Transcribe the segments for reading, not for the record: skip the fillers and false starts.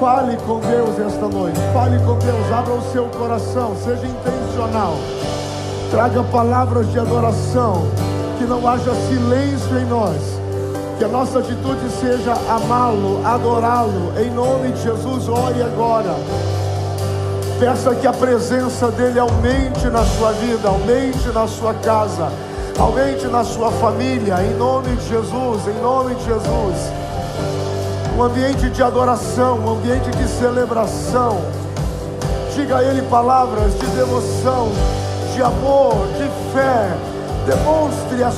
Fale com Deus esta noite. Fale com Deus. Abra o seu coração. Seja intencional. Traga palavras de adoração. Que não haja silêncio em nós. Que a nossa atitude seja amá-lo, adorá-lo. Em nome de Jesus, ore agora. Peça que a presença dele aumente na sua vida, aumente na sua casa, aumente na sua família. Em nome de Jesus, em nome de Jesus. Um ambiente de adoração, um ambiente de celebração. Diga a ele palavras de devoção, de amor, de fé. Demonstre a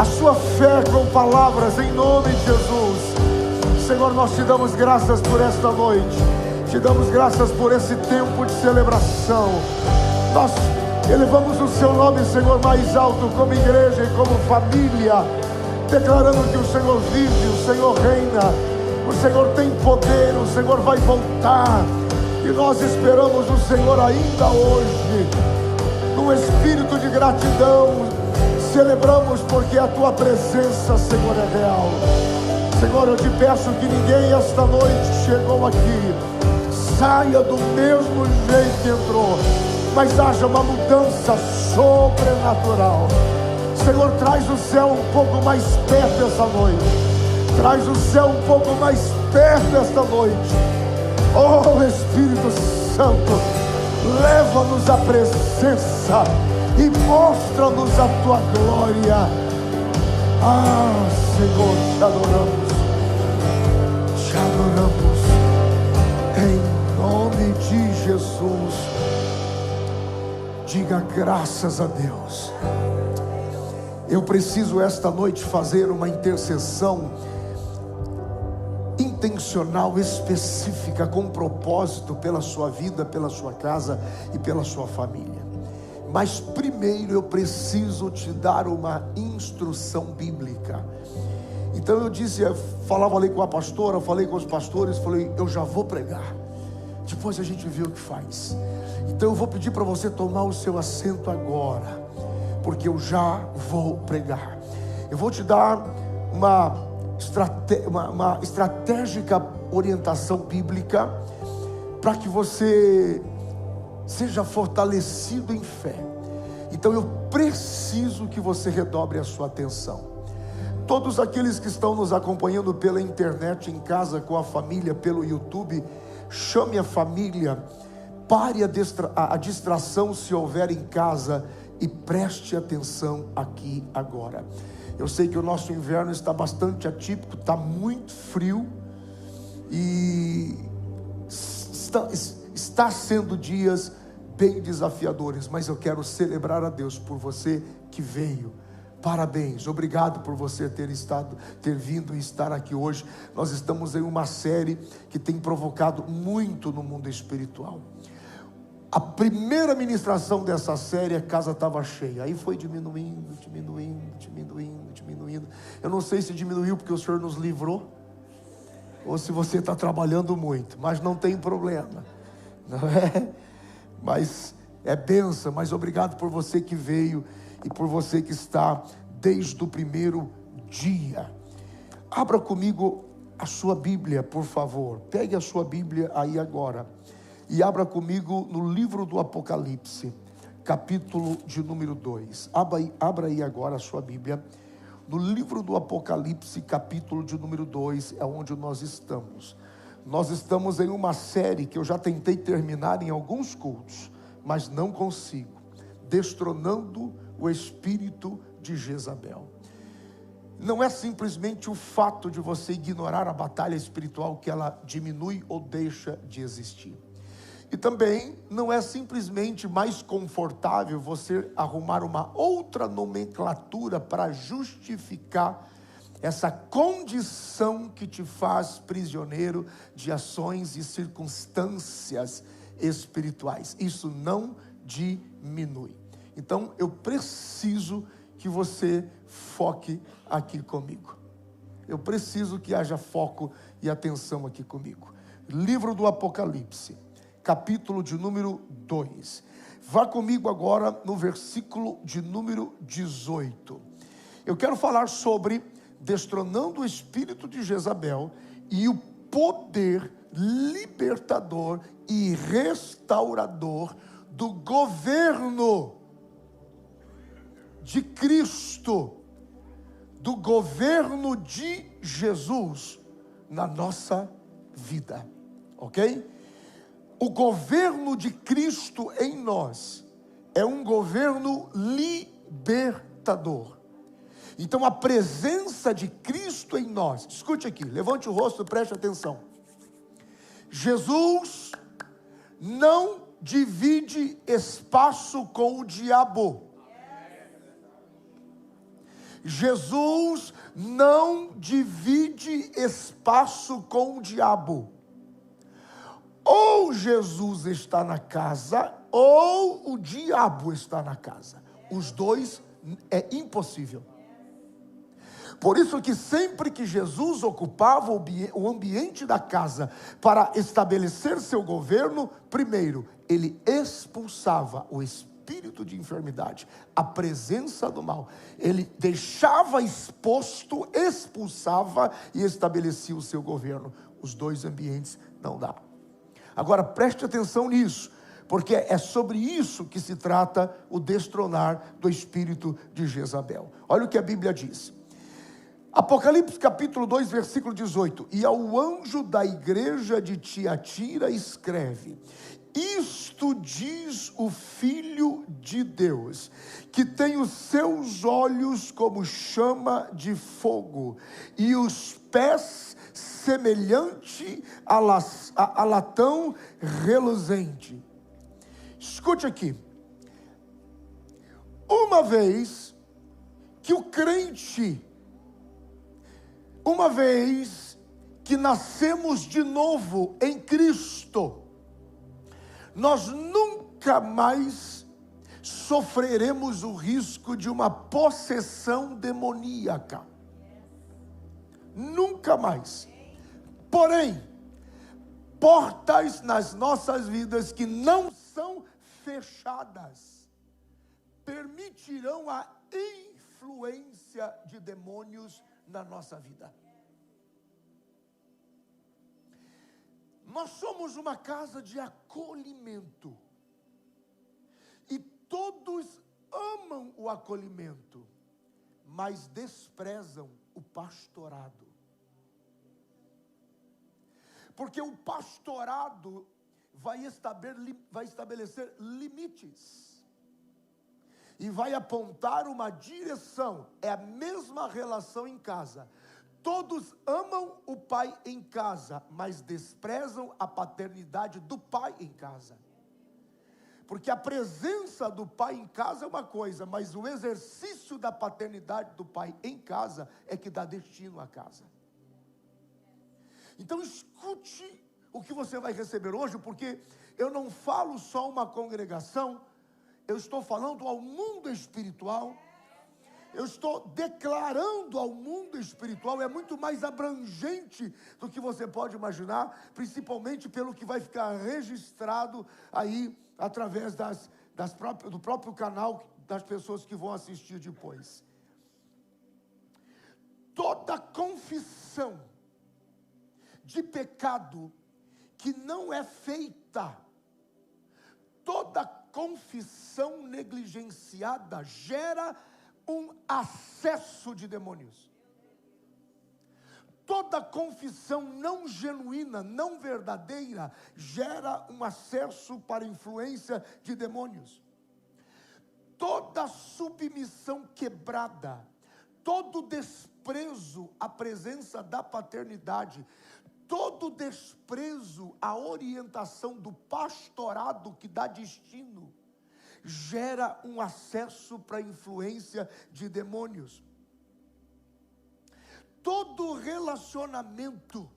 sua fé com palavras em nome de Jesus. Senhor, nós te damos graças por esta noite. Te damos graças por esse tempo de celebração. Nós elevamos o seu nome, Senhor, mais alto como igreja e como família, declarando que o Senhor vive, o Senhor reina, o Senhor tem poder, o Senhor vai voltar. E nós esperamos o Senhor ainda hoje, num espírito de gratidão. Celebramos porque a tua presença, Senhor, é real. Senhor, eu te peço que ninguém esta noite chegou aqui saia do mesmo jeito que entrou, mas haja uma mudança sobrenatural. Senhor, traz o céu um pouco mais perto esta noite. Traz o céu um pouco mais perto esta noite. Oh Espírito Santo, leva-nos à presença e mostra-nos a tua glória. Ah, Senhor, te adoramos. Te adoramos. Em nome de Jesus. Diga graças a Deus. Eu preciso esta noite fazer uma intercessão intencional, específica, com propósito pela sua vida, pela sua casa e pela sua família. Mas primeiro eu preciso te dar uma instrução bíblica. Então eu disse, falei com a pastora, falei com os pastores, falei, eu já vou pregar. Depois a gente vê o que faz. Então eu vou pedir para você tomar o seu assento agora, porque eu já vou pregar. Eu vou te dar uma estratégica orientação bíblica para que você seja fortalecido em fé. Então eu preciso que você redobre a sua atenção. Todos aqueles que estão nos acompanhando pela internet, em casa, com a família, pelo YouTube, chame a família, pare a distração se houver em casa e preste atenção aqui agora. Eu sei que o nosso inverno está bastante atípico, está muito frio e está sendo dias bem desafiadores, mas eu quero celebrar a Deus por você que veio. Parabéns, obrigado por você ter vindo e estar aqui hoje. Nós estamos em uma série que tem provocado muito no mundo espiritual. A primeira ministração dessa série, a casa estava cheia, aí foi diminuindo. Eu não sei se diminuiu porque o Senhor nos livrou, ou se você está trabalhando muito, mas não tem problema, não é? Mas é bênção. Mas obrigado por você que veio e por você que está desde o primeiro dia. Abra comigo a sua Bíblia, por favor. Pegue a sua Bíblia aí agora e abra comigo no livro do Apocalipse, capítulo de número 2. Abra aí agora a sua Bíblia. No livro do Apocalipse, capítulo de número 2, é onde nós estamos. Nós estamos em uma série que eu já tentei terminar em alguns cultos, mas não consigo. Destronando o espírito de Jezabel. Não é simplesmente o fato de você ignorar a batalha espiritual que ela diminui ou deixa de existir. E também não é simplesmente mais confortável você arrumar uma outra nomenclatura para justificar essa condição que te faz prisioneiro de ações e circunstâncias espirituais. Isso não diminui. Então eu preciso que você foque aqui comigo. Eu preciso que haja foco e atenção aqui comigo. Livro do Apocalipse, capítulo de número 2. Vá comigo agora no versículo de número 18. Eu quero falar sobre destronando o espírito de Jezabel e o poder libertador e restaurador do governo de Cristo, do governo de Jesus na nossa vida, ok? O governo de Cristo em nós é um governo libertador. Então a presença de Cristo em nós, escute aqui, levante o rosto e preste atenção. Jesus não divide espaço com o diabo. Jesus não divide espaço com o diabo. Ou Jesus está na casa, ou o diabo está na casa. Os dois é impossível. Por isso que sempre que Jesus ocupava o ambiente da casa para estabelecer seu governo, primeiro, ele expulsava o espírito de enfermidade, a presença do mal. Ele deixava exposto, expulsava e estabelecia o seu governo. Os dois ambientes não dá. Agora preste atenção nisso, porque é sobre isso que se trata o destronar do espírito de Jezabel. Olha o que a Bíblia diz. Apocalipse capítulo 2, versículo 18. E ao anjo da igreja de Tiatira escreve: isto diz o Filho de Deus, que tem os seus olhos como chama de fogo, e os pés semelhante a latão reluzente. Escute aqui. Uma vez que o crente, uma vez que nascemos de novo em Cristo, nós nunca mais sofreremos o risco de uma possessão demoníaca. Nunca mais. Porém, portas nas nossas vidas que não são fechadas permitirão a influência de demônios na nossa vida. Nós somos uma casa de acolhimento. E todos amam o acolhimento, mas desprezam o pastorado. Porque o pastorado vai estabelecer limites. E vai apontar uma direção. É a mesma relação em casa. Todos amam o pai em casa, mas desprezam a paternidade do pai em casa. Porque a presença do pai em casa é uma coisa, mas o exercício da paternidade do pai em casa é que dá destino à casa. Então escute o que você vai receber hoje, porque eu não falo só uma congregação, eu estou falando ao mundo espiritual. Eu estou declarando ao mundo espiritual, é muito mais abrangente do que você pode imaginar, principalmente pelo que vai ficar registrado aí, através do próprio canal, das pessoas que vão assistir depois. Toda confissão de pecado que não é feita, toda confissão negligenciada gera um acesso de demônios. Toda confissão não genuína, não verdadeira, gera um acesso para influência de demônios. Toda submissão quebrada, todo desprezo à presença da paternidade, todo desprezo à orientação do pastorado que dá destino, gera um acesso para a influência de demônios. Todo relacionamento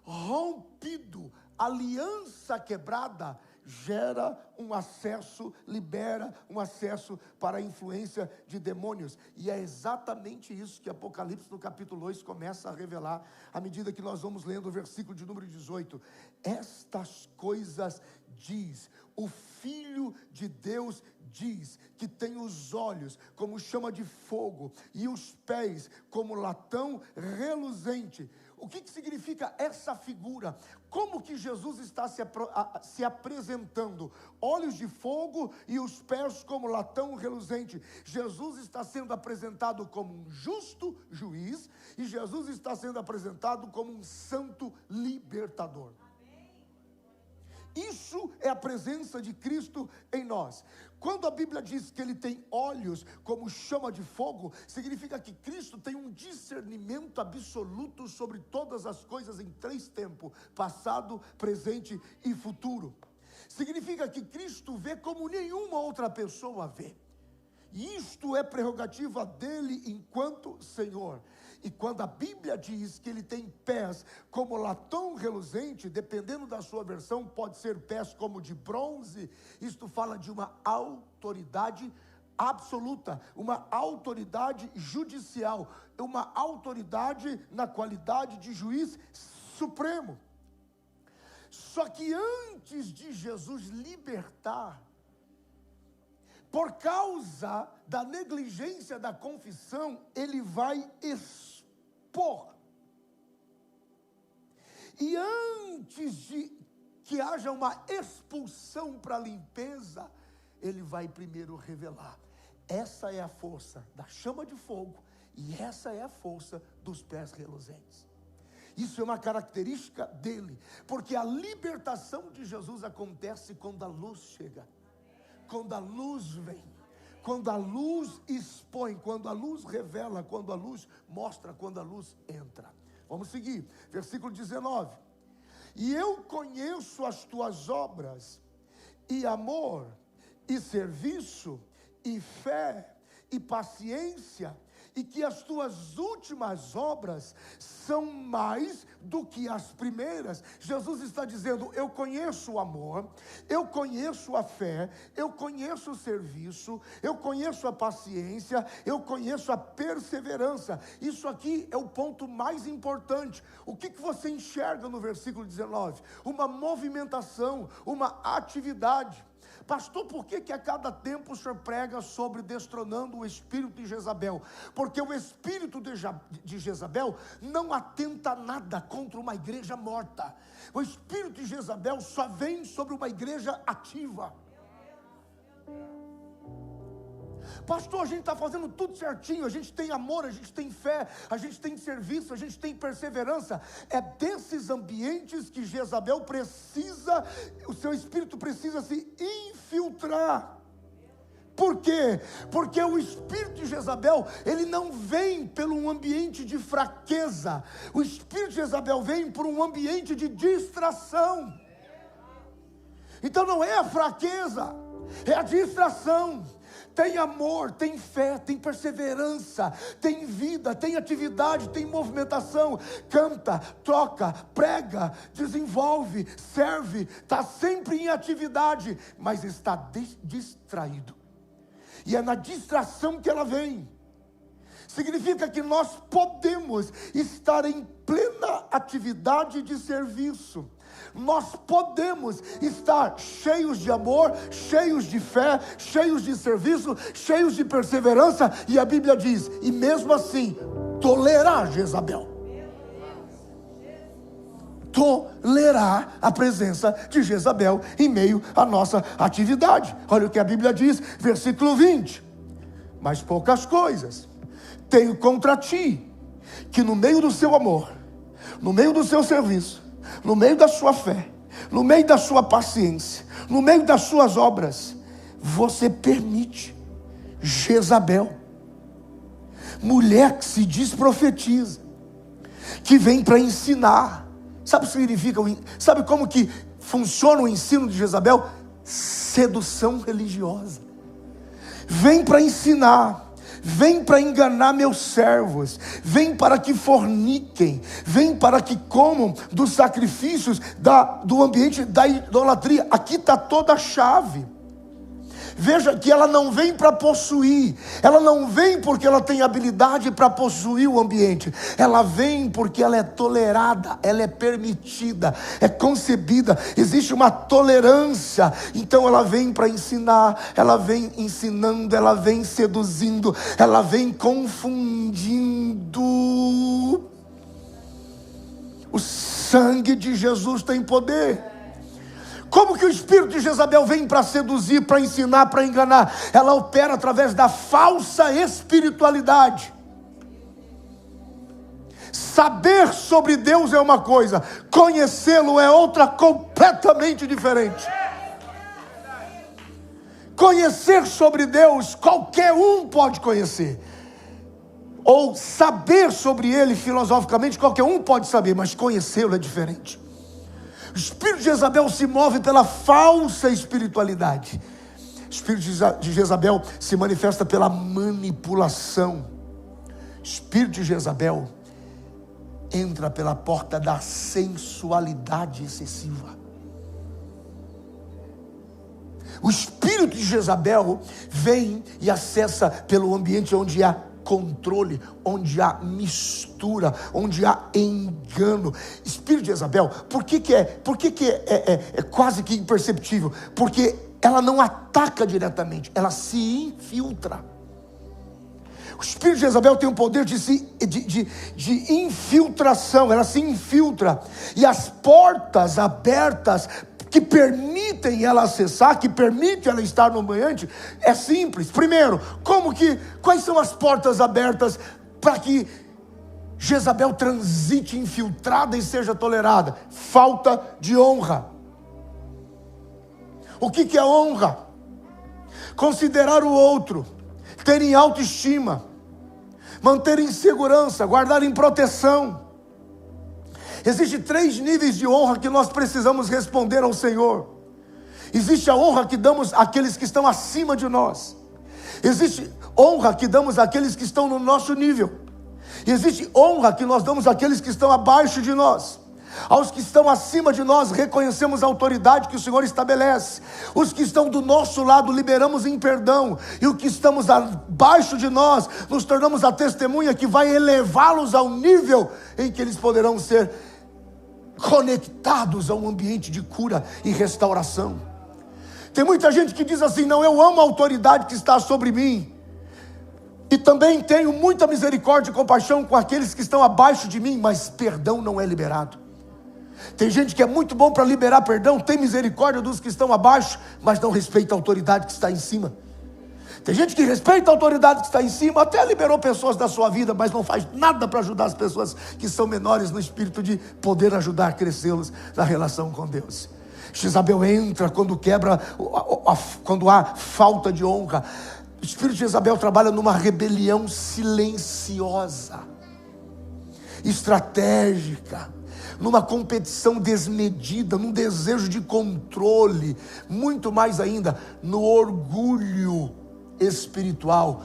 rompido, aliança quebrada, gera um acesso, libera um acesso para a influência de demônios. E é exatamente isso que Apocalipse no capítulo 2 começa a revelar, à medida que nós vamos lendo o versículo de número 18. Estas coisas diz o Filho de Deus, diz que tem os olhos como chama de fogo e os pés como latão reluzente. O que significa essa figura? Como que Jesus está se apresentando? Olhos de fogo e os pés como latão reluzente. Jesus está sendo apresentado como um justo juiz, e Jesus está sendo apresentado como um santo libertador. Isso é a presença de Cristo em nós. Quando a Bíblia diz que ele tem olhos como chama de fogo, significa que Cristo tem um discernimento absoluto sobre todas as coisas em 3 tempos: passado, presente e futuro. Significa que Cristo vê como nenhuma outra pessoa vê. E isto é prerrogativa dele enquanto Senhor. E quando a Bíblia diz que ele tem pés como latão reluzente, dependendo da sua versão, pode ser pés como de bronze. Isto fala de uma autoridade absoluta, uma autoridade judicial, uma autoridade na qualidade de juiz supremo. Só que antes de Jesus libertar, por causa da negligência da confissão, ele vai expor. E antes de que haja uma expulsão para limpeza, ele vai primeiro revelar. Essa é a força da chama de fogo, e essa é a força dos pés reluzentes. Isso é uma característica dele, porque a libertação de Jesus acontece quando a luz chega. Quando a luz vem, quando a luz expõe, quando a luz revela, quando a luz mostra, quando a luz entra. Vamos seguir, versículo 19. E eu conheço as tuas obras, e amor, e serviço, e fé, e paciência, e que as tuas últimas obras são mais do que as primeiras. Jesus está dizendo: eu conheço o amor, eu conheço a fé, eu conheço o serviço, eu conheço a paciência, eu conheço a perseverança. Isso aqui é o ponto mais importante. O que você enxerga no versículo 19? Uma movimentação, uma atividade. Pastor, por que a cada tempo o senhor prega sobre destronando o espírito de Jezabel? Porque o espírito de Jezabel não atenta nada contra uma igreja morta. O espírito de Jezabel só vem sobre uma igreja ativa. Pastor, a gente está fazendo tudo certinho, a gente tem amor, a gente tem fé, a gente tem serviço, a gente tem perseverança. É desses ambientes que Jezabel precisa, o seu espírito precisa se infiltrar. Por quê? Porque o espírito de Jezabel, ele não vem pelo um ambiente de fraqueza. O espírito de Jezabel vem por um ambiente de distração. Então não é a fraqueza, é a distração. Tem amor, tem fé, tem perseverança, tem vida, tem atividade, tem movimentação, canta, toca, prega, desenvolve, serve, está sempre em atividade, mas está distraído. E é na distração que ela vem. Significa que nós podemos estar em plena atividade de serviço. Nós podemos estar cheios de amor, cheios de fé, cheios de serviço, cheios de perseverança, e a Bíblia diz, e mesmo assim, tolerar Jezabel. Tolerar a presença de Jezabel em meio à nossa atividade. Olha o que a Bíblia diz, versículo 20. Mas poucas coisas tenho contra ti, que no meio do seu amor, no meio do seu serviço, no meio da sua fé, no meio da sua paciência, no meio das suas obras, você permite Jezabel, mulher que se diz profetiza, que vem para ensinar. Sabe o que significa? Sabe como que funciona o ensino de Jezabel? Sedução religiosa. Vem para ensinar. Vem para enganar meus servos, vem para que forniquem, vem para que comam dos sacrifícios do ambiente da idolatria. Aqui está toda a chave. Veja que ela não vem para possuir, ela não vem porque ela tem habilidade para possuir o ambiente, ela vem porque ela é tolerada, ela é permitida, é concebida, existe uma tolerância. Então ela vem para ensinar, ela vem ensinando, ela vem seduzindo, ela vem confundindo. O sangue de Jesus tem poder. Como que o espírito de Jezabel vem para seduzir, para ensinar, para enganar? Ela opera através da falsa espiritualidade. Saber sobre Deus é uma coisa, conhecê-lo é outra completamente diferente. Conhecer sobre Deus, qualquer um pode conhecer. Ou saber sobre Ele filosoficamente, qualquer um pode saber, mas conhecê-lo é diferente. O espírito de Jezabel se move pela falsa espiritualidade. O espírito de Jezabel se manifesta pela manipulação. O espírito de Jezabel entra pela porta da sensualidade excessiva. O espírito de Jezabel vem e acessa pelo ambiente onde há controle, onde há mistura, onde há engano. Espírito de Jezabel, por que é quase que imperceptível? Porque ela não ataca diretamente, ela se infiltra. O espírito de Jezabel tem o poder de infiltração, ela se infiltra, e as portas abertas que permitem ela acessar, que permitem ela estar no ambiente, é simples. Primeiro, quais são as portas abertas para que Jezabel transite infiltrada e seja tolerada? Falta de honra. O que é honra? Considerar o outro, ter em autoestima, manter em segurança, guardar em proteção. Existem 3 níveis de honra que nós precisamos responder ao Senhor. Existe a honra que damos àqueles que estão acima de nós. Existe honra que damos àqueles que estão no nosso nível. Existe honra que nós damos àqueles que estão abaixo de nós. Aos que estão acima de nós, reconhecemos a autoridade que o Senhor estabelece. Os que estão do nosso lado, liberamos em perdão. E os que estamos abaixo de nós, nos tornamos a testemunha que vai elevá-los ao nível em que eles poderão ser conectados a um ambiente de cura e restauração. Tem muita gente que diz assim: não, eu amo a autoridade que está sobre mim, e também tenho muita misericórdia e compaixão com aqueles que estão abaixo de mim, mas perdão não é liberado. Tem gente que é muito bom para liberar perdão, tem misericórdia dos que estão abaixo, mas não respeita a autoridade que está em cima. Tem gente que respeita a autoridade que está em cima, até liberou pessoas da sua vida, mas não faz nada para ajudar as pessoas que são menores no espírito de poder ajudar a crescê-los na relação com Deus. Jezabel entra quando quando há falta de honra. O espírito de Jezabel trabalha numa rebelião silenciosa, estratégica, numa competição desmedida, num desejo de controle, muito mais ainda, no orgulho espiritual.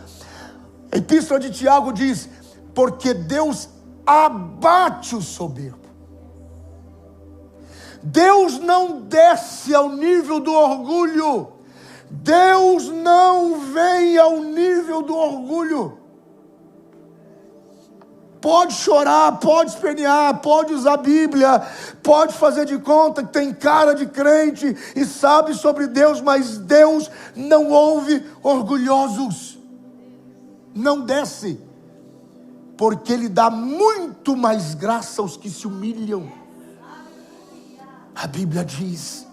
A epístola de Tiago diz: porque Deus abate o soberbo. Deus não desce ao nível do orgulho. Deus não vem ao nível do orgulho. Pode chorar, pode espernear, pode usar a Bíblia, pode fazer de conta que tem cara de crente e sabe sobre Deus, mas Deus não ouve orgulhosos. Não desce, porque Ele dá muito mais graça aos que se humilham. A Bíblia diz: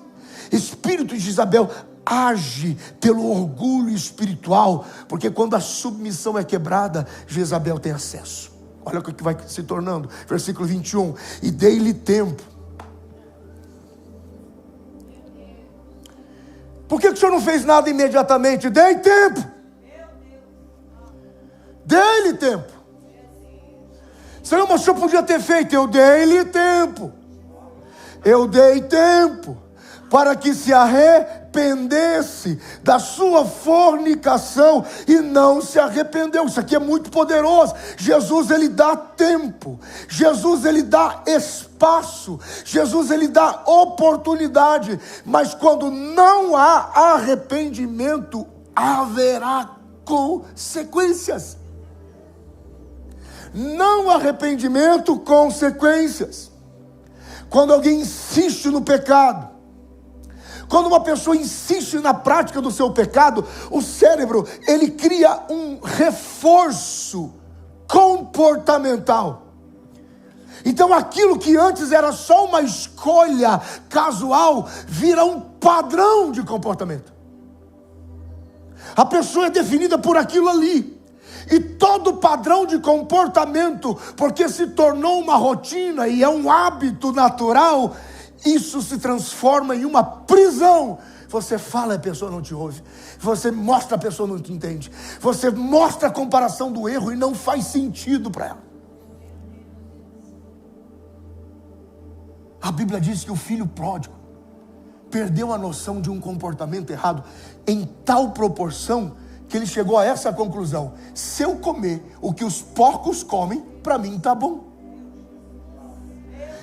espírito de Jezabel age pelo orgulho espiritual, porque quando a submissão é quebrada, Jezabel tem acesso. Olha o que vai se tornando, versículo 21, e dei-lhe tempo. Por que o Senhor não fez nada imediatamente? Dei tempo. Dei-lhe tempo. Senhor, mas o Senhor podia ter feito. Eu dei-lhe tempo. Eu dei tempo para que se arrependesse da sua fornicação, e não se arrependeu. Isso aqui é muito poderoso. Jesus, Ele dá tempo. Jesus, Ele dá espaço. Jesus, Ele dá oportunidade. Mas quando não há arrependimento, haverá consequências. Não arrependimento, consequências. Quando alguém insiste no pecado, quando uma pessoa insiste na prática do seu pecado, o cérebro, ele cria um reforço comportamental. Então aquilo que antes era só uma escolha casual, vira um padrão de comportamento. A pessoa é definida por aquilo ali. E todo padrão de comportamento, porque se tornou uma rotina e é um hábito natural, isso se transforma em uma prisão. Você fala e a pessoa não te ouve. Você mostra, a pessoa não te entende. Você mostra a comparação do erro e não faz sentido para ela. A Bíblia diz que o filho pródigo perdeu a noção de um comportamento errado em tal proporção que ele chegou a essa conclusão: se eu comer o que os porcos comem, para mim está bom.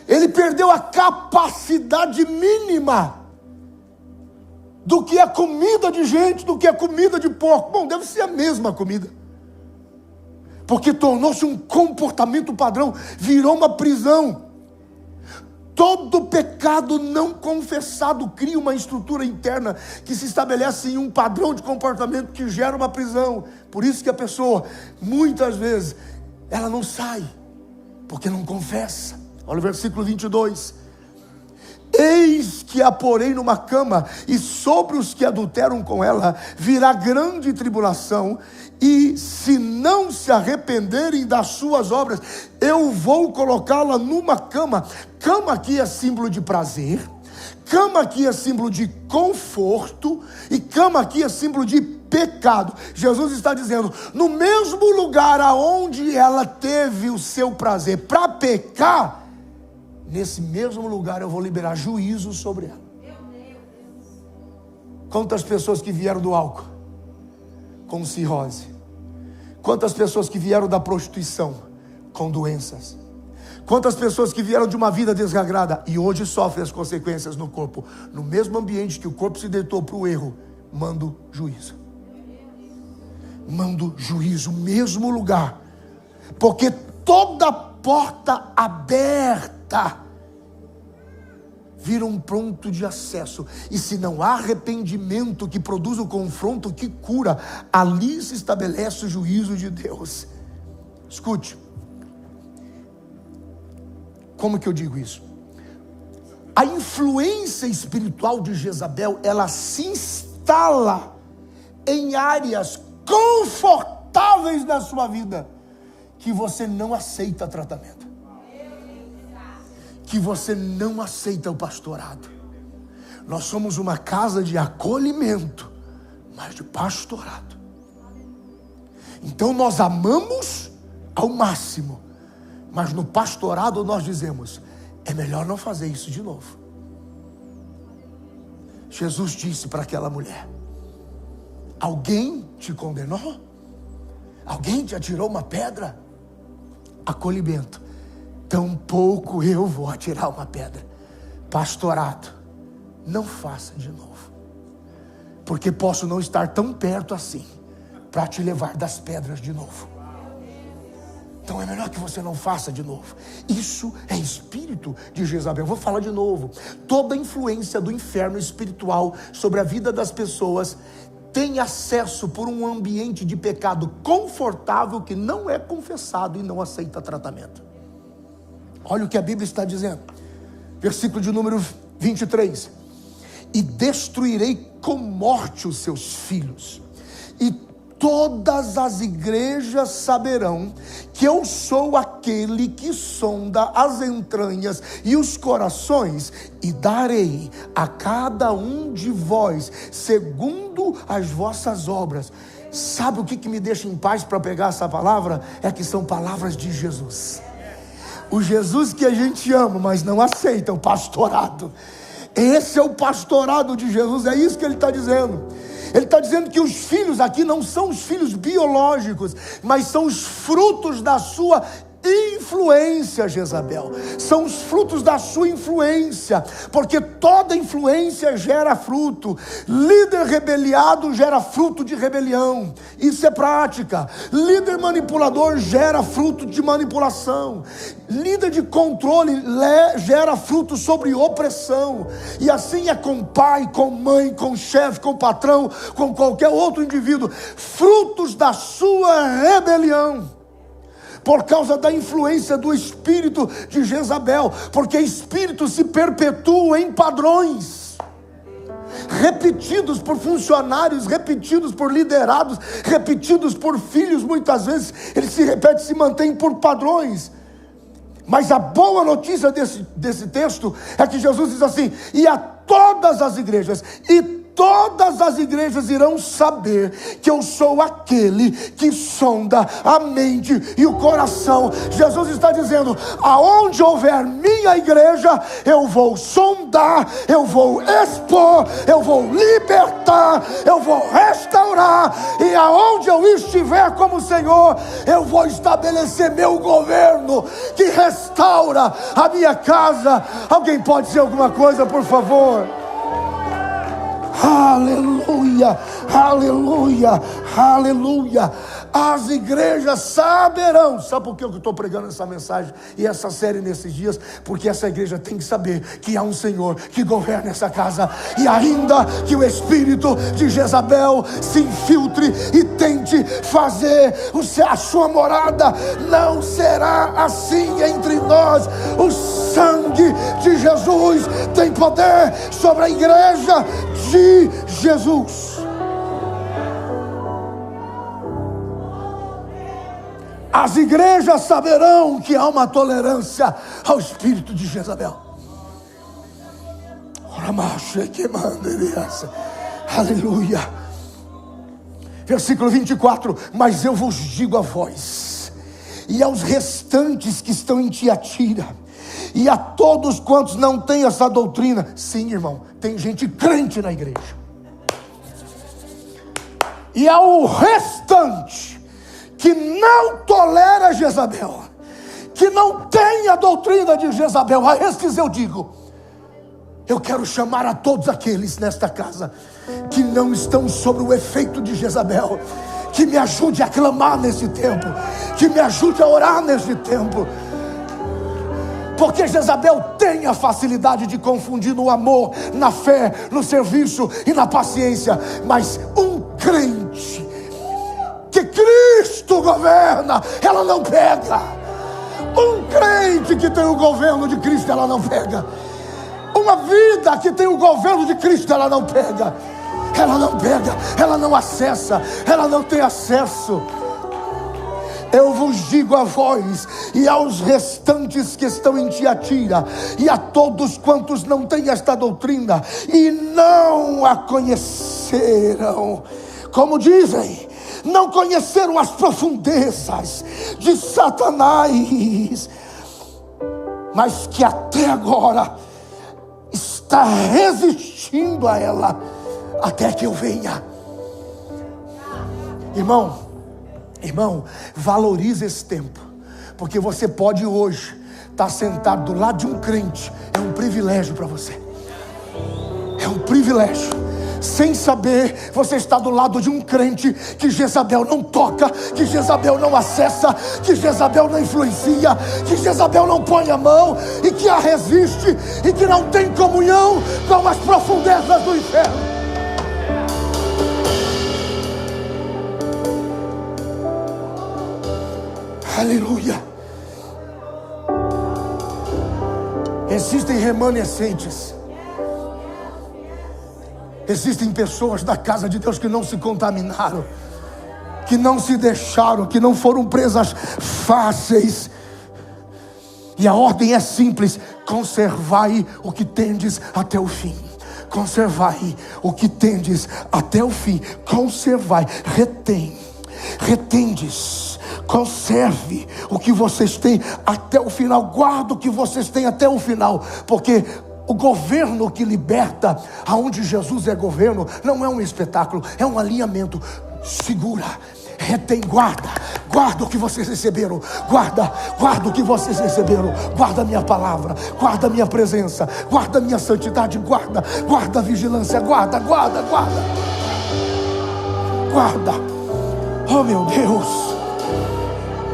Ele perdeu a capacidade mínima do que é comida de gente, do que é comida de porco. Bom, deve ser a mesma comida, porque tornou-se um comportamento padrão, virou uma prisão. Todo pecado não confessado cria uma estrutura interna que se estabelece em um padrão de comportamento que gera uma prisão. Por isso que a pessoa, muitas vezes, ela não sai, porque não confessa. Olha o versículo 22. Eis que a porei numa cama, e sobre os que adulteram com ela virá grande tribulação, e se não se arrependerem das suas obras, eu vou colocá-la numa cama. Cama aqui é símbolo de prazer, cama aqui é símbolo de conforto, e cama aqui é símbolo de pecado. Jesus está dizendo: no mesmo lugar aonde ela teve o seu prazer para pecar, nesse mesmo lugar eu vou liberar juízo sobre ela. Quantas pessoas que vieram do álcool com cirrose? Quantas pessoas que vieram da prostituição com doenças? Quantas pessoas que vieram de uma vida desregrada e hoje sofrem as consequências no corpo? No mesmo ambiente que o corpo se deitou para o erro, mando juízo. Mando juízo, mesmo lugar. Porque toda porta aberta vira um ponto de acesso, e se não há arrependimento que produz o confronto que cura, ali se estabelece o juízo de Deus. Escute, como que eu digo isso? A influência espiritual de Jezabel, ela se instala em áreas confortáveis da sua vida, que você não aceita tratamento, que você não aceita o pastorado. Nós somos uma casa de acolhimento, mas de pastorado. Então nós amamos ao máximo, mas no pastorado nós dizemos: é melhor não fazer isso de novo. Jesus disse para aquela mulher: alguém te condenou? Alguém te atirou uma pedra? Acolhimento: tampouco eu vou atirar uma pedra. Pastorado: não faça de novo, porque posso não estar tão perto assim para te levar das pedras de novo. Então é melhor que você não faça de novo. Isso é espírito de Jezabel. Vou falar de novo. Toda influência do inferno espiritual sobre a vida das pessoas tem acesso por um ambiente de pecado confortável que não é confessado e não aceita tratamento. Olha o que a Bíblia está dizendo. Versículo de número 23. E destruirei com morte os seus filhos, e todas as igrejas saberão que eu sou aquele que sonda as entranhas e os corações, e darei a cada um de vós segundo as vossas obras. Sabe o que me deixa em paz para pegar essa palavra? É que são palavras de Jesus. O Jesus que a gente ama, mas não aceita o pastorado. Esse é o pastorado de Jesus, é isso que ele está dizendo. Ele está dizendo que os filhos aqui não são os filhos biológicos, mas são os frutos da sua influência, Jezabel. São os frutos da sua influência, porque toda influência gera fruto. Líder rebeliado gera fruto de rebelião, isso é prática. Líder manipulador gera fruto de manipulação. Líder de controle gera fruto sobre opressão. E assim é com pai, com mãe, com chefe, com patrão, com qualquer outro indivíduo. Frutos da sua rebelião. por causa da influência do espírito de Jezabel, porque espíritos se perpetuam em padrões, repetidos por funcionários, repetidos por liderados, repetidos por filhos. Muitas vezes ele se repete, se mantém por padrões. Mas a boa notícia desse texto é que Jesus diz assim: e a todas as igrejas, e todas as igrejas irão saber que eu sou aquele que sonda a mente e o coração. Jesus está dizendo: aonde houver minha igreja, eu vou sondar, eu vou expor, eu vou libertar, eu vou restaurar, e aonde eu estiver como Senhor, eu vou estabelecer meu governo que restaura a minha casa. Alguém pode dizer alguma coisa, por favor? Aleluia, aleluia, aleluia. As igrejas saberão. Sabe por que eu estou pregando essa mensagem e essa série nesses dias? Porque essa igreja tem que saber que há um Senhor que governa essa casa. E ainda que o espírito de Jezabel se infiltre e tente fazer a sua morada, não será assim entre nós. O sangue de Jesus tem poder sobre a igreja de Jesus. As igrejas saberão que há uma tolerância ao espírito de Jezabel. Aleluia. Versículo 24: mas eu vos digo a vós e aos restantes que estão em Tiatira, e a todos quantos não têm essa doutrina. Sim, irmão, tem gente crente na igreja. E ao restante que não tolera Jezabel, que não tem a doutrina de Jezabel, a estes eu digo: eu quero chamar a todos aqueles nesta casa que não estão sobre o efeito de Jezabel, que me ajude a clamar nesse tempo, que me ajude a orar nesse tempo. Porque Jezabel tem a facilidade de confundir no amor, na fé, no serviço e na paciência. Mas um crente que Cristo governa, ela não pega. Um crente que tem o governo de Cristo, ela não pega. Uma vida que tem o governo de Cristo, ela não pega. Ela não pega, ela não acessa, ela não tem acesso. Eu vos digo a vós e aos restantes que estão em Tiatira, e a todos quantos não têm esta doutrina e não a conheceram, como dizem, não conheceram as profundezas de Satanás, mas que até agora está resistindo a ela, até que eu venha. Irmão, valorize esse tempo, porque você pode hoje estar sentado do lado de um crente. É um privilégio para você. É um privilégio. Sem saber, você está do lado de um crente que Jezabel não toca, que Jezabel não acessa, que Jezabel não influencia, que Jezabel não põe a mão, e que a resiste, e que não tem comunhão com as profundezas do inferno. Aleluia. Existem remanescentes. Existem pessoas da casa de Deus que não se contaminaram, que não se deixaram, que não foram presas fáceis. E a ordem é simples: conservai o que tendes até o fim. Conservai o que tendes até o fim. Conservai, retendes. Conserve o que vocês têm até o final. Guarda o que vocês têm até o final. Porque o governo que liberta, aonde Jesus é governo, não é um espetáculo, é um alinhamento. Segura, retém, guarda o que vocês receberam. Guarda o que vocês receberam. Guarda a minha palavra, guarda a minha presença, guarda a minha santidade, guarda a vigilância, guarda. Oh meu Deus.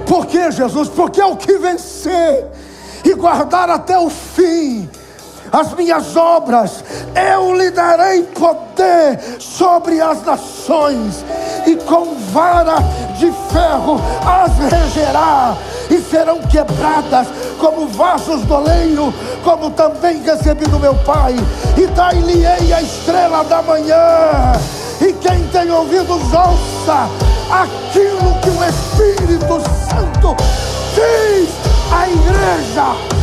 Por que, Jesus? Porque é o que vencer e guardar até o fim as minhas obras, eu lhe darei poder sobre as nações, e com vara de ferro as regerá, e serão quebradas como vasos do oleiro, como também recebi do meu Pai, e dar-lhe-ei a estrela da manhã. E quem tem ouvidos, ouça aquilo que o Espírito Santo diz à igreja.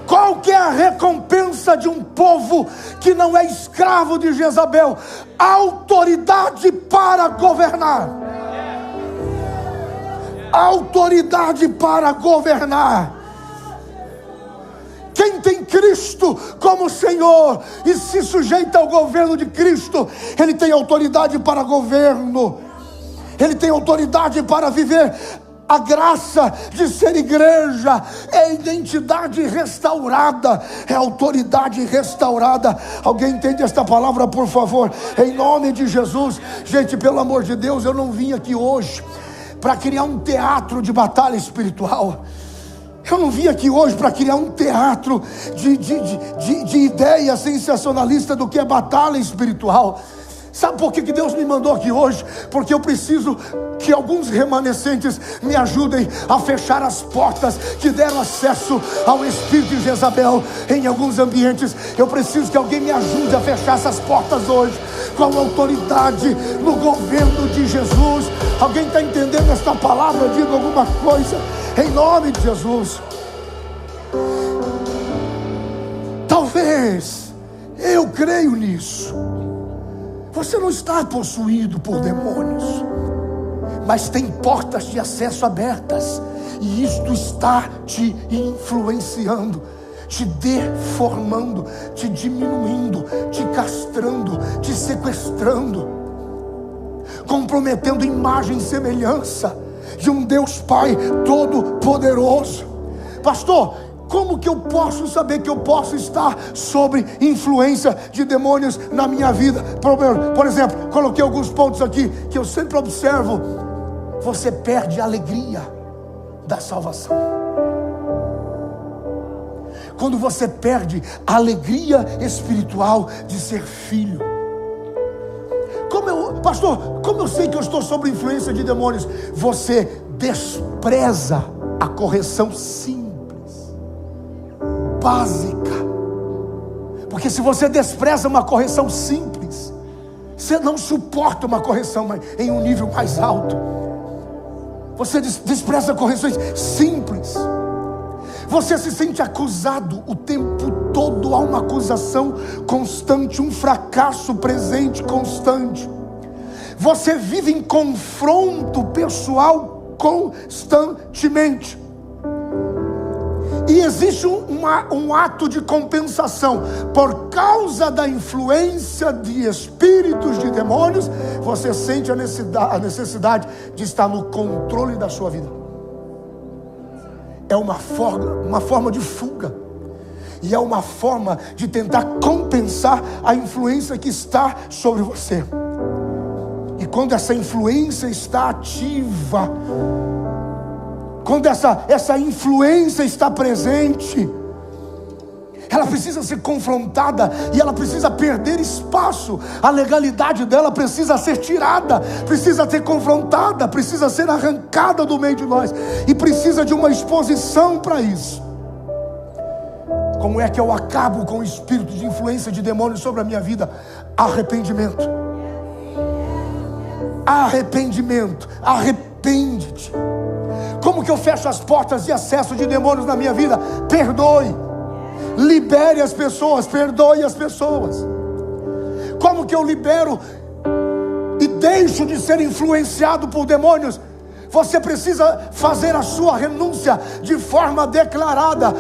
Qual que é a recompensa de um povo que não é escravo de Jezabel? Autoridade para governar. Autoridade para governar. Quem tem Cristo como Senhor e se sujeita ao governo de Cristo, ele tem autoridade para governo. Ele tem autoridade para viver a graça de ser igreja. É identidade restaurada, é autoridade restaurada. Alguém entende esta palavra, por favor? Em nome de Jesus. Gente, pelo amor de Deus, eu não vim aqui hoje para criar um teatro de batalha espiritual. Eu não vim aqui hoje para criar um teatro de ideia sensacionalista do que é batalha espiritual. Sabe por que Deus me mandou aqui hoje? Porque eu preciso que alguns remanescentes me ajudem a fechar as portas que deram acesso ao espírito de Jezabel em alguns ambientes. Eu preciso que alguém me ajude a fechar essas portas hoje, com autoridade no governo de Jesus. Alguém está entendendo esta palavra? Diga alguma coisa em nome de Jesus. Talvez, eu creio nisso, você não está possuído por demônios, mas tem portas de acesso abertas, e isto está te influenciando, te deformando, te diminuindo, te castrando, te sequestrando, comprometendo imagem e semelhança de um Deus Pai todo-poderoso. Pastor, como que eu posso saber que eu posso estar sob influência de demônios na minha vida? Por exemplo, coloquei alguns pontos aqui que eu sempre observo. Você perde a alegria da salvação. Quando você perde a alegria espiritual de ser filho. Pastor, como eu sei que eu estou sob influência de demônios? Você despreza a correção simples, básica. Porque se você despreza uma correção simples, você não suporta uma correção em um nível mais alto. Você despreza correções simples. Você se sente acusado o tempo todo. Há uma acusação constante, um fracasso presente constante. Você vive em confronto pessoal constantemente. E existe um ato de compensação. Por causa da influência de espíritos de demônios, você sente a necessidade de estar no controle da sua vida. É uma forma de fuga. E é uma forma de tentar compensar a influência que está sobre você. E quando essa influência está ativa, quando essa influência está presente, ela precisa ser confrontada e ela precisa perder espaço. A legalidade dela precisa ser tirada, precisa ser confrontada, precisa ser arrancada do meio de nós, e precisa de uma exposição para isso. Como é que eu acabo com o espírito de influência de demônios sobre a minha vida? Arrependimento. Arrependimento. Arrepende-te. Como que eu fecho as portas de acesso de demônios na minha vida? Perdoe. Libere as pessoas, perdoe as pessoas. Como que eu libero e deixo de ser influenciado por demônios? Você precisa fazer a sua renúncia de forma declarada.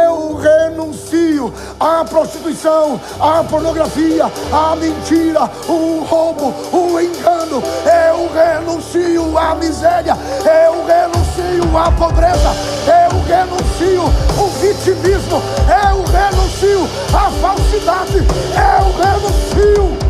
Eu renuncio à prostituição, à pornografia, à mentira, o roubo, o engano. Eu renuncio à miséria. Eu renuncio à pobreza. Eu renuncio ao vitimismo. Eu renuncio à falsidade. Eu renuncio.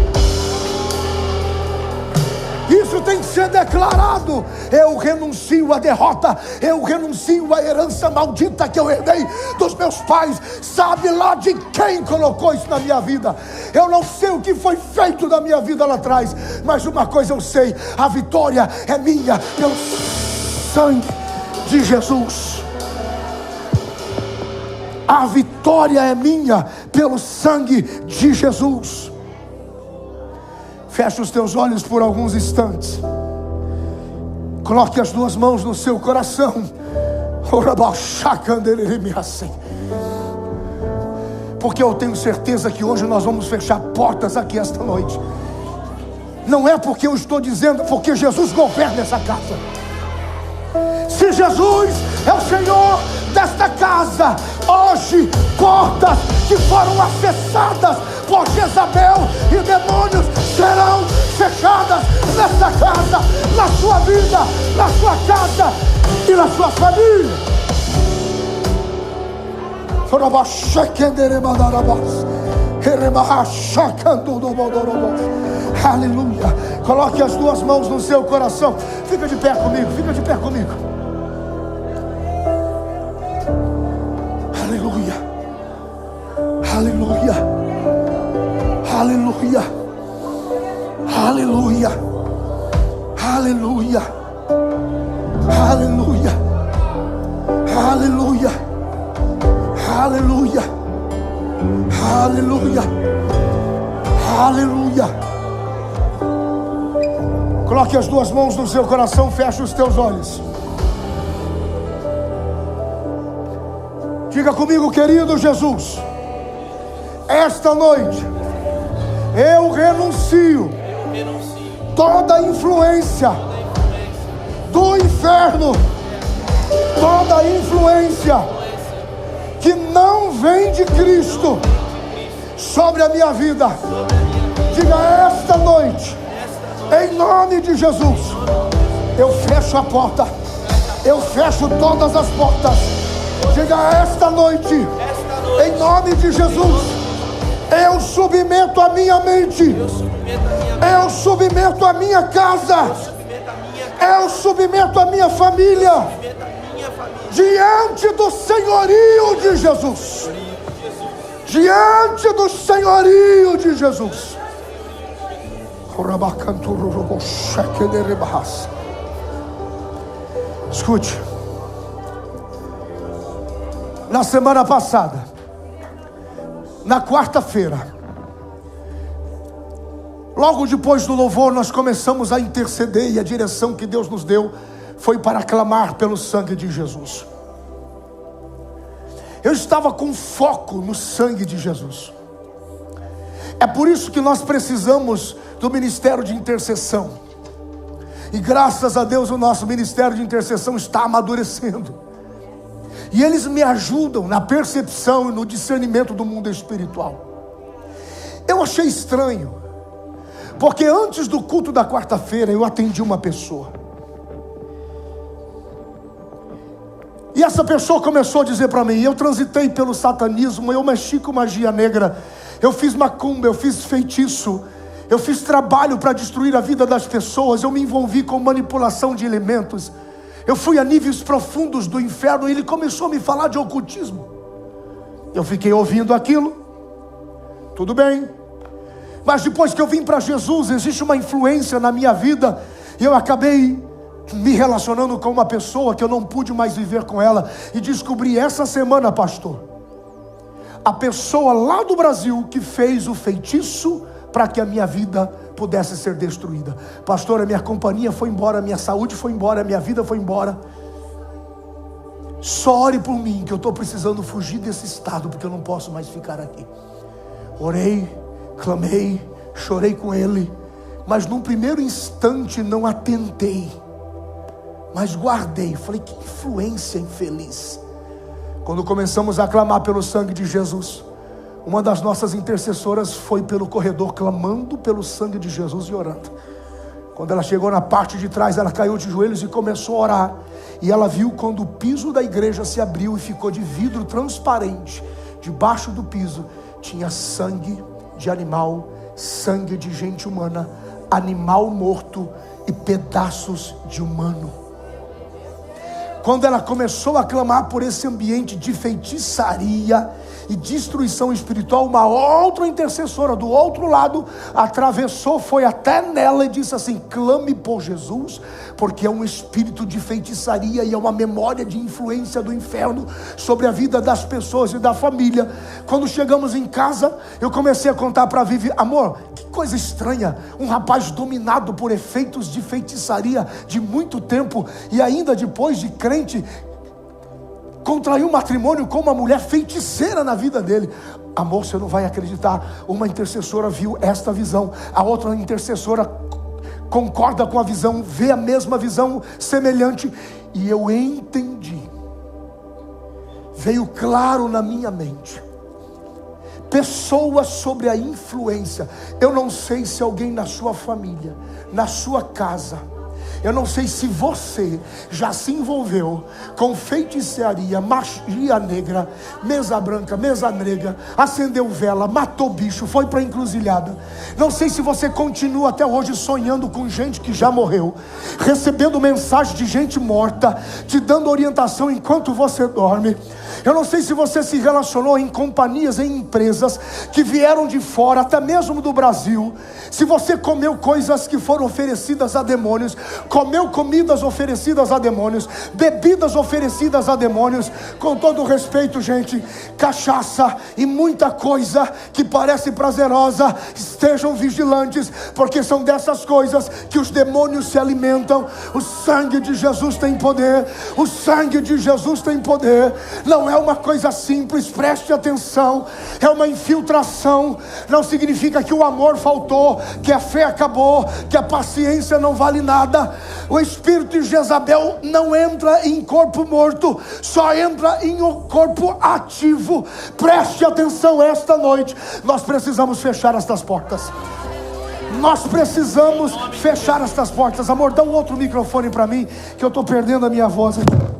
Isso tem que ser declarado. Eu renuncio à derrota, eu renuncio à herança maldita que eu herdei dos meus pais. Sabe lá de quem colocou isso na minha vida? Eu não sei o que foi feito da minha vida lá atrás, mas uma coisa eu sei: a vitória é minha pelo sangue de Jesus. A vitória é minha pelo sangue de Jesus. Feche os teus olhos por alguns instantes. Coloque as duas mãos no seu coração. Porque eu tenho certeza que hoje nós vamos fechar portas aqui esta noite. Não é porque eu estou dizendo, porque Jesus governa essa casa. Se Jesus é o Senhor desta casa, hoje portas que foram acessadas por Jezabel e demônios serão fechadas nessa casa, na sua vida, na sua casa e na sua família. Aleluia. Coloque as duas mãos no seu coração. Fica de pé comigo, fica de pé comigo. Aleluia. Aleluia. Aleluia. Aleluia. Aleluia. Aleluia. Aleluia. Aleluia. Aleluia. Aleluia. Coloque as duas mãos no seu coração, feche os teus olhos. Diga comigo: querido Jesus, esta noite eu renuncio toda influência do inferno, toda influência que não vem de Cristo sobre a minha vida. Diga: esta noite, em nome de Jesus, eu fecho a porta, eu fecho todas as portas. Diga: esta noite, em nome de Jesus, eu submeto a minha mente, eu submeto a minha casa, eu submeto a minha família diante do senhorio de Jesus. Diante do senhorio de Jesus. Escute. Na semana passada, na quarta-feira, logo depois do louvor, nós começamos a interceder, e a direção que Deus nos deu foi para clamar pelo sangue de Jesus. Eu estava com foco no sangue de Jesus. É por isso que nós precisamos do ministério de intercessão. E graças a Deus o nosso ministério de intercessão está amadurecendo. E eles me ajudam na percepção e no discernimento do mundo espiritual. Eu achei estranho, porque antes do culto da quarta-feira eu atendi uma pessoa. E essa pessoa começou a dizer para mim: eu transitei pelo satanismo, eu mexi com magia negra, eu fiz macumba, eu fiz feitiço, eu fiz trabalho para destruir a vida das pessoas, eu me envolvi com manipulação de elementos, eu fui a níveis profundos do inferno. E ele começou a me falar de ocultismo. Eu fiquei ouvindo aquilo, tudo bem, mas depois que eu vim para Jesus, existe uma influência na minha vida, e eu acabei me relacionando com uma pessoa que eu não pude mais viver com ela, e descobri essa semana, pastor, a pessoa lá do Brasil que fez o feitiço para que a minha vida pudesse ser destruída. Pastor, a minha companhia foi embora, a minha saúde foi embora, a minha vida foi embora. Só ore por mim, que eu estou precisando fugir desse estado, porque eu não posso mais ficar aqui. Orei, clamei, chorei com ele, mas num primeiro instante não atentei, mas guardei. Falei: que influência infeliz. Quando começamos a clamar pelo sangue de Jesus, uma das nossas intercessoras foi pelo corredor clamando pelo sangue de Jesus e orando. Quando ela chegou na parte de trás, ela caiu de joelhos e começou a orar. E ela viu quando o piso da igreja se abriu e ficou de vidro transparente. Debaixo do piso tinha sangue de animal, sangue de gente humana, animal morto e pedaços de humano. Quando ela começou a clamar por esse ambiente de feitiçaria e destruição espiritual, uma outra intercessora do outro lado atravessou, foi até nela e disse assim: clame por Jesus, porque é um espírito de feitiçaria e é uma memória de influência do inferno sobre a vida das pessoas e da família. Quando chegamos em casa, eu comecei a contar para a Vivi: amor, que coisa estranha, um rapaz dominado por efeitos de feitiçaria de muito tempo, e ainda depois de crente, contraiu um matrimônio com uma mulher feiticeira na vida dele. Amor, você não vai acreditar, uma intercessora viu esta visão, a outra intercessora concorda com a visão, vê a mesma visão semelhante, e eu entendi, veio claro na minha mente, pessoas sobre a influência. Eu não sei se alguém na sua família, na sua casa, eu não sei se você já se envolveu com feitiçaria, magia negra, mesa branca, mesa negra, acendeu vela, matou bicho, foi para a encruzilhada. Não sei se você continua até hoje sonhando com gente que já morreu, recebendo mensagem de gente morta, te dando orientação enquanto você dorme. Eu não sei se você se relacionou em companhias, em empresas que vieram de fora, até mesmo do Brasil. Se você comeu coisas que foram oferecidas a demônios, comeu comidas oferecidas a demônios, bebidas oferecidas a demônios, com todo respeito, gente, cachaça e muita coisa que parece prazerosa, estejam vigilantes, porque são dessas coisas que os demônios se alimentam. O sangue de Jesus tem poder, o sangue de Jesus tem poder. Não é uma coisa simples, preste atenção, é uma infiltração. Não significa que o amor faltou, que a fé acabou, que a paciência não vale nada. O espírito de Jezabel não entra em corpo morto, só entra em um corpo ativo. Preste atenção esta noite. Nós precisamos fechar estas portas. Nós precisamos fechar estas portas. Amor, dá um outro microfone para mim, que eu estou perdendo a minha voz aqui.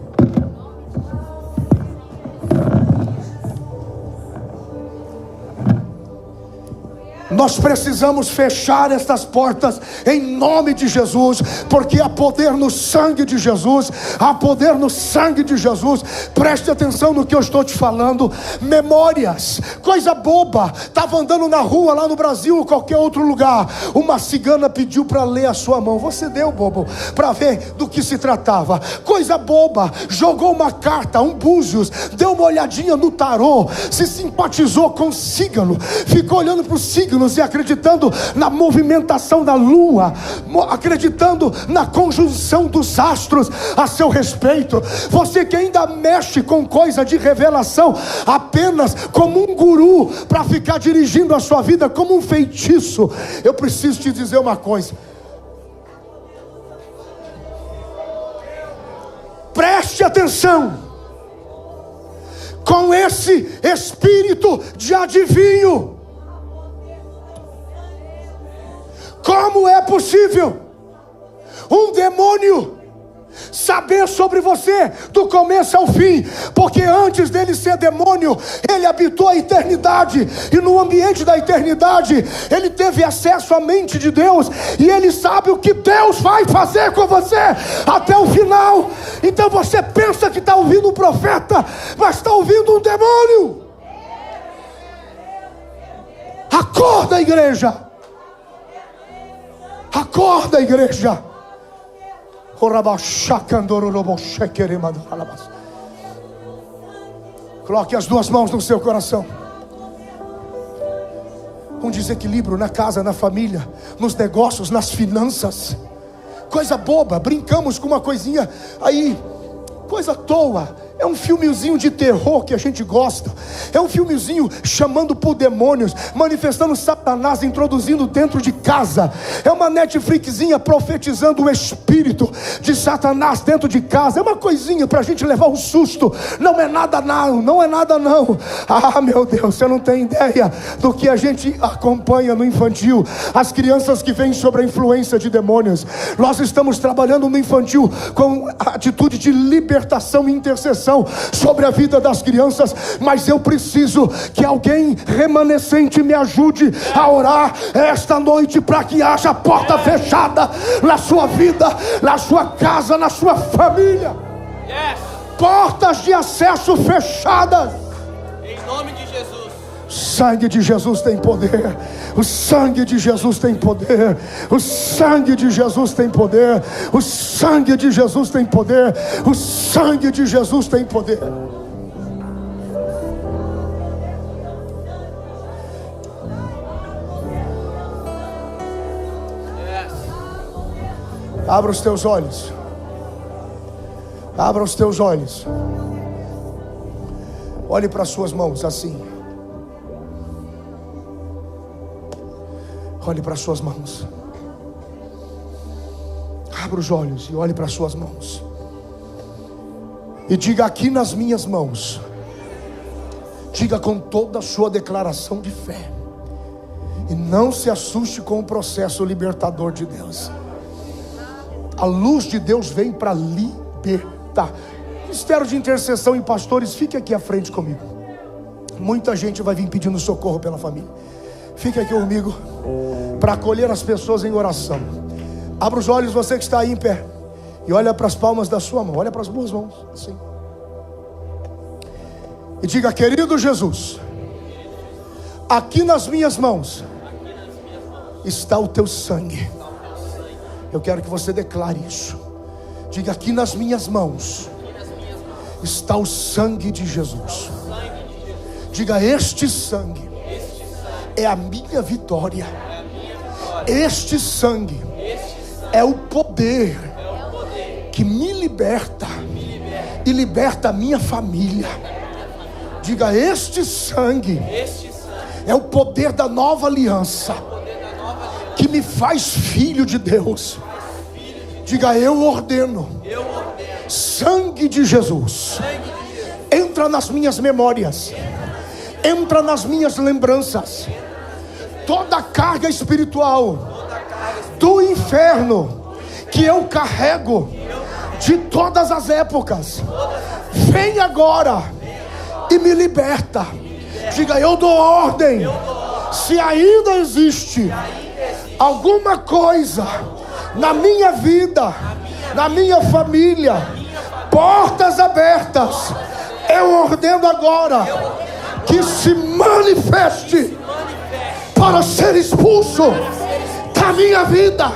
Nós precisamos fechar estas portas em nome de Jesus, porque há poder no sangue de Jesus, há poder no sangue de Jesus. Preste atenção no que eu estou te falando. Memórias, coisa boba. Estava andando na rua lá no Brasil ou qualquer outro lugar, uma cigana pediu para ler a sua mão. Você deu, bobo, para ver do que se tratava. Coisa boba. Jogou uma carta, um búzios, deu uma olhadinha no tarô, se simpatizou com o signo, ficou olhando para o signo e acreditando na movimentação da lua, acreditando na conjunção dos astros a seu respeito. Você que ainda mexe com coisa de revelação apenas como um guru para ficar dirigindo a sua vida como um feitiço, eu preciso te dizer uma coisa. Preste atenção. Com esse espírito de adivinho, como é possível um demônio saber sobre você do começo ao fim? Porque antes dele ser demônio, ele habitou a eternidade, e no ambiente da eternidade ele teve acesso à mente de Deus, e ele sabe o que Deus vai fazer com você até o final. Então você pensa que está ouvindo um profeta, mas está ouvindo um demônio. Acorda, igreja. Acorda, igreja. Coloque as duas mãos no seu coração. Um desequilíbrio na casa, na família, nos negócios, nas finanças. Coisa boba, brincamos com uma coisinha aí, coisa à toa. É um filmezinho de terror que a gente gosta. É um filmezinho chamando por demônios, manifestando Satanás, introduzindo dentro de casa. É uma Netflixzinha profetizando o espírito de Satanás dentro de casa. É uma coisinha para a gente levar um susto. Não é nada não, não é nada não. Ah, meu Deus, você não tem ideia do que a gente acompanha no infantil. As crianças que vêm sobre a influência de demônios. Nós estamos trabalhando no infantil com a atitude de liberdade libertação e intercessão sobre a vida das crianças, mas eu preciso que alguém remanescente me ajude a orar esta noite para que haja porta fechada na sua vida, na sua casa, na sua família. Portas de acesso fechadas. Em nome de Jesus. O sangue de Jesus tem poder. O sangue de Jesus tem poder. O sangue de Jesus tem poder. O sangue de Jesus tem poder. O sangue de Jesus tem poder. Abra os teus olhos. Abra os teus olhos. Olhe para as suas mãos assim. Olhe para as suas mãos. Abra os olhos e olhe para as suas mãos. E diga: aqui nas minhas mãos. Diga com toda a sua declaração de fé. E não se assuste com o processo libertador de Deus. A luz de Deus vem para libertar. Ministério de intercessão e pastores, fique aqui à frente comigo. Muita gente vai vir pedindo socorro pela família. Fique aqui comigo para acolher as pessoas em oração. Abra os olhos, você que está aí em pé, e olha para as palmas da sua mão. Olha para as duas mãos, assim. E diga: querido Jesus, aqui nas minhas mãos está o teu sangue. Eu quero que você declare isso. Diga: aqui nas minhas mãos está o sangue de Jesus. Diga: este sangue é a minha vitória. Este sangue é o poder que me liberta e liberta a minha família. Diga: este sangue é o poder da nova aliança que me faz filho de Deus. Diga: eu ordeno, sangue de Jesus, entra nas minhas memórias, entra nas minhas lembranças. Toda a carga espiritual do inferno que eu carrego de todas as épocas, vem agora e me liberta. Diga: eu dou ordem. Se ainda existe alguma coisa na minha vida, na minha família, portas abertas, eu ordeno agora que se manifeste para ser expulso da minha vida,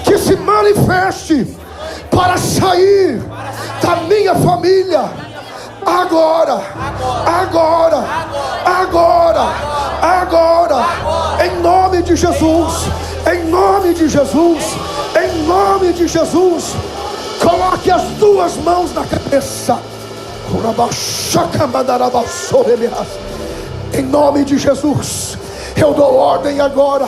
que se manifeste para sair da minha família. Agora, agora, agora, agora, em nome de Jesus, em nome de Jesus, em nome de Jesus. Coloque as duas mãos na cabeça. Em nome de Jesus, eu dou ordem agora.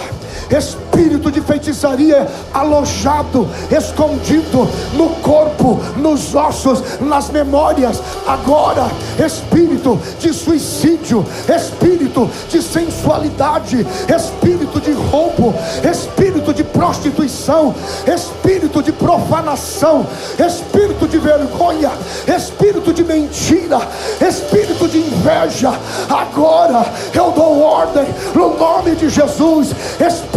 Espírito de feitiçaria alojado, escondido no corpo, nos ossos, nas memórias, agora. Espírito de suicídio, espírito de sensualidade, espírito de roubo, espírito de prostituição, espírito de profanação, espírito de vergonha, espírito de mentira, espírito de inveja, agora eu dou ordem no nome de Jesus.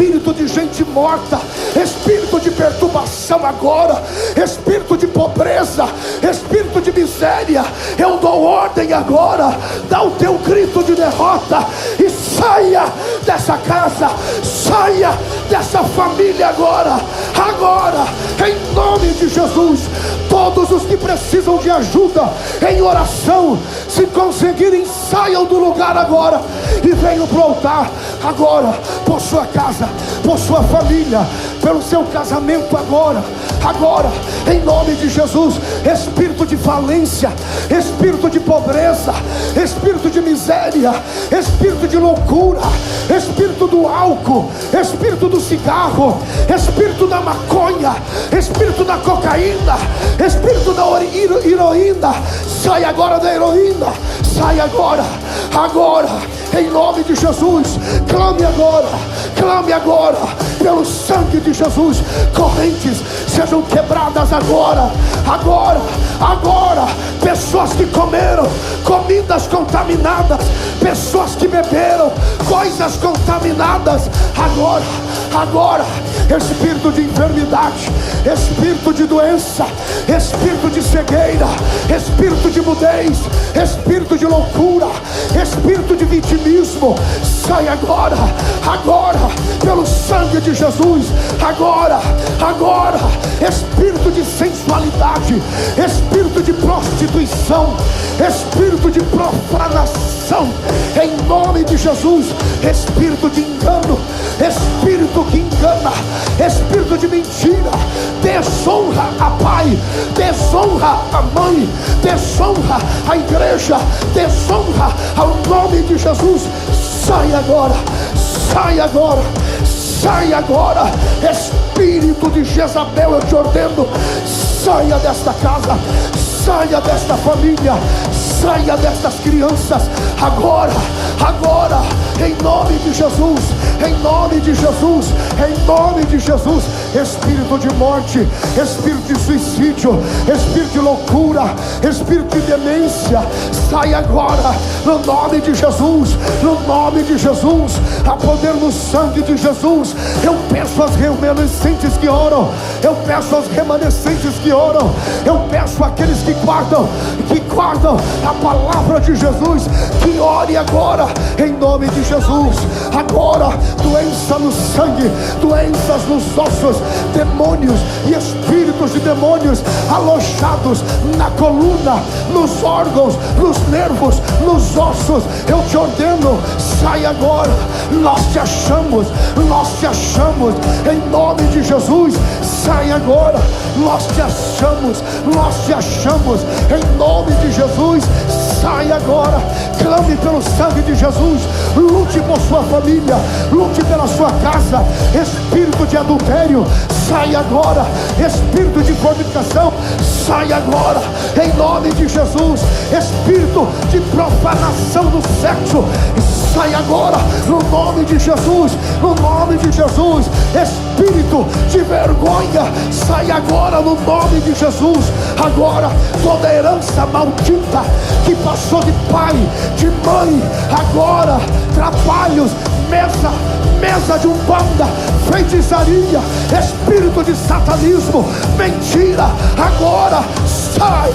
Espírito de gente morta, espírito de perturbação agora, espírito de pobreza, espírito de miséria, eu dou ordem agora. Dá o teu grito de derrota e saia dessa casa, saia dessa família agora, agora, em nome de Jesus. Todos os que precisam de ajuda em oração, se conseguirem, saiam do lugar agora e venham para o altar agora, por sua casa, por sua família, pelo seu casamento agora, agora, em nome de Jesus. Espírito de falência, espírito de pobreza, espírito de miséria, espírito de loucura, espírito do álcool, espírito do cigarro, espírito da maconha, espírito da cocaína, espírito da heroína, sai agora da heroína, sai agora, agora, em nome de Jesus. Clame agora, pelo sangue de Jesus. Correntes sejam quebradas agora, agora, agora. Pessoas que comeram comidas contaminadas, pessoas que beberam coisas contaminadas, agora, agora. Espírito de enfermidade, espírito de doença, espírito de cegueira, espírito de mudez, espírito de loucura, espírito de vitimismo, sai agora, agora, pelo sangue de Jesus, agora, agora. Espírito de sensualidade, espírito de prostituição, espírito de profanação, em nome de Jesus. Espírito de engano, espírito que engana, espírito de mentira, desonra a pai, desonra a mãe, desonra a igreja, desonra ao nome de Jesus. Sai agora, sai agora, sai agora. Espírito de Jezabel, eu te ordeno, saia desta casa, saia desta família, saia destas crianças, agora, agora, em nome de Jesus, em nome de Jesus, em nome de Jesus. Espírito de morte, espírito de suicídio, espírito de loucura, espírito de demência, sai agora, no nome de Jesus, no nome de Jesus. Há poder no sangue de Jesus. Eu peço aos remanescentes que oram, eu peço aos remanescentes que oram, eu peço àqueles que guardam a palavra de Jesus, que ore agora, em nome de Jesus. Agora, doença no sangue, doenças nos ossos, demônios e espíritos de demônios alojados na coluna, nos órgãos, nos nervos, nos ossos, eu te ordeno, sai agora. Nós te achamos, em nome de Jesus, sai agora. Nós te achamos, em nome de Jesus, sai agora. Clame pelo sangue de Jesus, lute por sua família, lute pela sua casa. Espírito de adultério, sai agora. Espírito de fornicação, sai agora, em nome de Jesus. Espírito de profanação do sexo, sai agora, no nome de Jesus, no nome de Jesus. Espírito de vergonha, sai agora, no nome de Jesus. Agora, toda herança maldita que passou de pai, de mãe, agora, trabalhos, mesa de umbanda, feitiçaria, espírito de satanismo, mentira, agora, sai.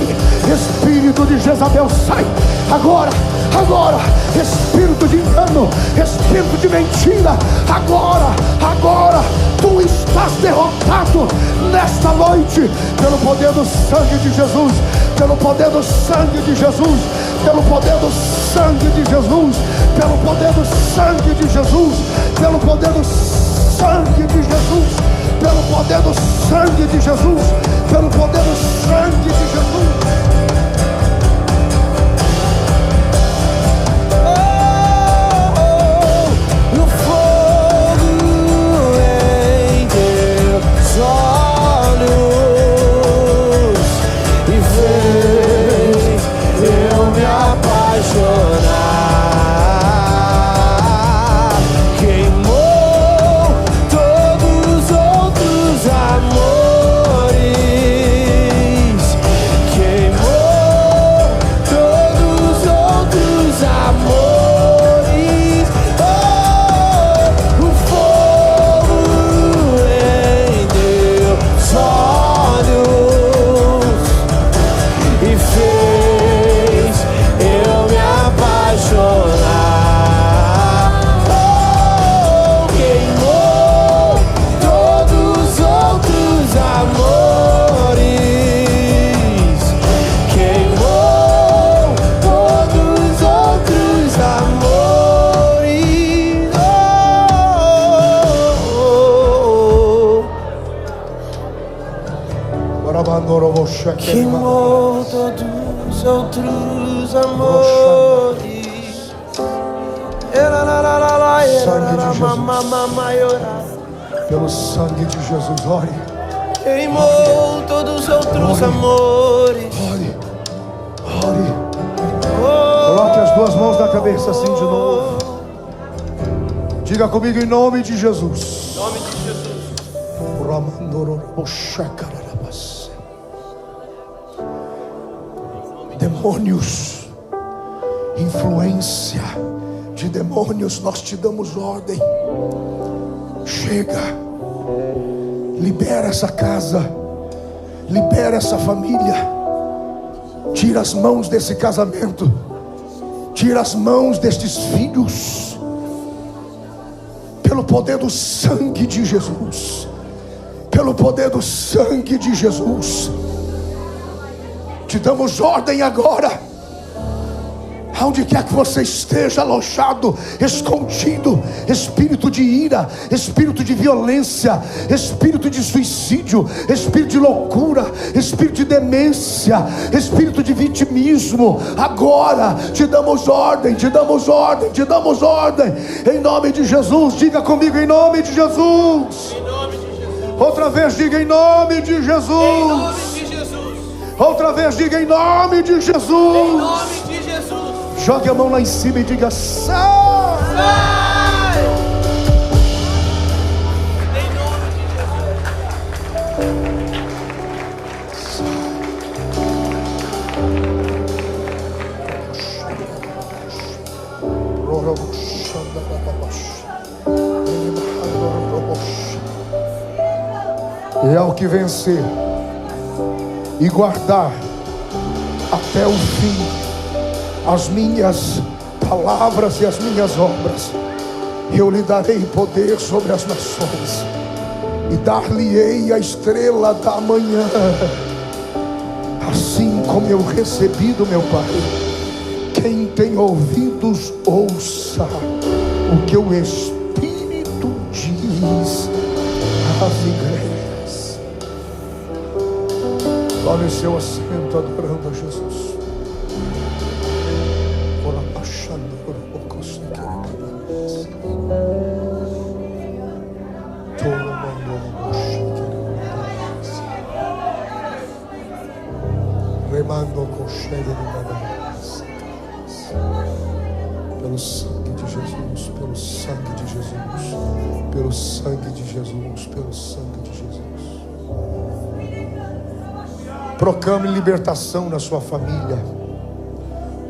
Espírito de Jezabel, sai agora, agora. Espírito de engano, espírito de mentira, agora, agora. Tu estás derrotado nesta noite, pelo poder do sangue de Jesus, pelo poder do sangue de Jesus, pelo poder do sangue de Jesus, pelo poder do sangue de Jesus, pelo poder do sangue de Jesus, pelo poder do sangue de Jesus, pelo poder do sangue de Jesus. Queimou todos os outros amores. Sangue de Jesus, pelo sangue de Jesus, ore. Queimou todos os outros amores. Ore, ore. Coloque as duas mãos na cabeça assim de novo. Diga comigo, em nome de Jesus. Em nome de Jesus. Demônios, influência de demônios, nós te damos ordem. Chega, libera essa casa, libera essa família, tira as mãos desse casamento, tira as mãos destes filhos, pelo poder do sangue de Jesus, pelo poder do sangue de Jesus. Te damos ordem agora, aonde quer que você esteja alojado, escondido, espírito de ira, espírito de violência, espírito de suicídio, espírito de loucura, espírito de demência, espírito de vitimismo, agora te damos ordem, te damos ordem, te damos ordem, em nome de Jesus. Diga comigo, em nome de Jesus. Em nome de Jesus. Outra vez diga, em nome de Jesus. Em nome de Jesus. Outra vez diga, em nome de Jesus. Em nome de Jesus. Jogue a mão lá em cima e diga: sai! Sai! Em nome de Jesus. E ao que vencer e guardar até o fim as minhas palavras e as minhas obras, eu lhe darei poder sobre as nações, e dar-lhe-ei a estrela da manhã, assim como eu recebi do meu Pai. Quem tem ouvidos, ouça o que o Espírito diz às igrejas. Tome seu assento adorando a Jesus. Pelo sangue de Jesus, pelo sangue de Jesus, pelo sangue de Jesus, pelo sangue de Jesus. Proclame libertação na sua família.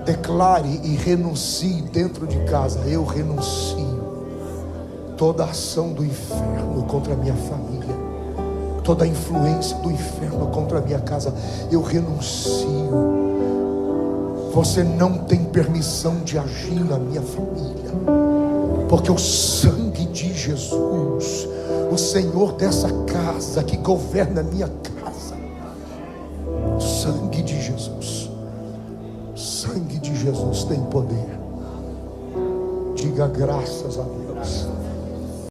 Declare e renuncie dentro de casa. Eu renuncio toda a ação do inferno contra a minha família, toda a influência do inferno contra a minha casa. Eu renuncio. Você não tem permissão de agir na minha família, porque o sangue de Jesus, o Senhor dessa casa que governa a minha casa, sangue de Jesus, sangue de Jesus tem poder. Diga graças a Deus.